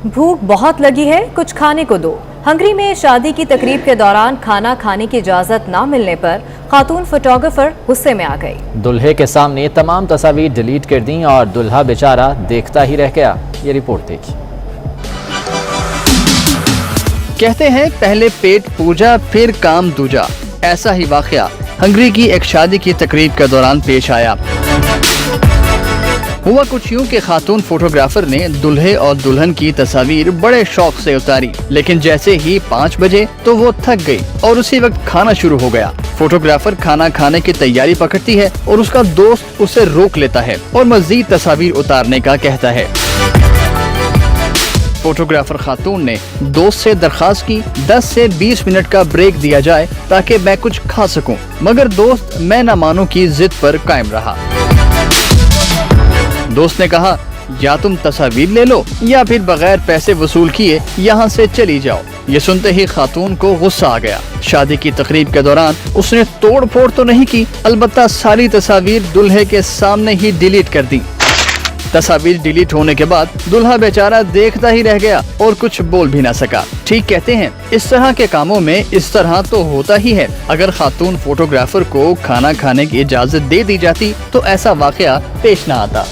भूख बहुत लगी है, कुछ खाने को दो। हंगरी में शादी की तकरीब के दौरान खाना खाने की इजाजत ना मिलने पर खातून फोटोग्राफर गुस्से में आ गई। दुल्हे के सामने तमाम तस्वीर डिलीट कर दी और दुल्हा बेचारा देखता ही रह गया। ये रिपोर्ट देखिए। कहते हैं पहले पेट पूजा फिर काम दूजा। ऐसा ही वाकया हंगरी की एक शादी की तकरीब के दौरान पेश आया। हुआ कुछ यूं कि खातून फोटोग्राफर ने दुल्हे और दुल्हन की तस्वीर बड़े शौक से उतारी, लेकिन जैसे ही 5 बजे तो वो थक गई और उसी वक्त खाना शुरू हो गया। फोटोग्राफर खाना खाने की तैयारी पकड़ती है और उसका दोस्त उसे रोक लेता है और मजीद तस्वीर उतारने का कहता है। फोटोग्राफर खातून ने दोस्त से दरखास्त की 10 से 20 मिनट का ब्रेक दिया जाए ताकि मैं कुछ खा सकूं, मगर दोस्त मैं न मानूं की जिद पर कायम रहा। दोस्त ने कहा या तुम तस्वीर ले लो या फिर बगैर पैसे वसूल किए यहाँ से चली जाओ। ये सुनते ही खातून को गुस्सा आ गया। शादी की तकरीब के दौरान उसने तोड़ फोड़ तो नहीं की, अलबत्ता सारी तस्वीर दुल्हे के सामने ही डिलीट कर दी। तस्वीर डिलीट होने के बाद दुल्हा बेचारा देखता ही रह गया और कुछ बोल भी ना सका। ठीक कहते हैं, इस तरह के कामों में इस तरह तो होता ही है। अगर खातून फोटोग्राफर को खाना खाने की इजाजत दे दी जाती तो ऐसा वाकया पेश न आता।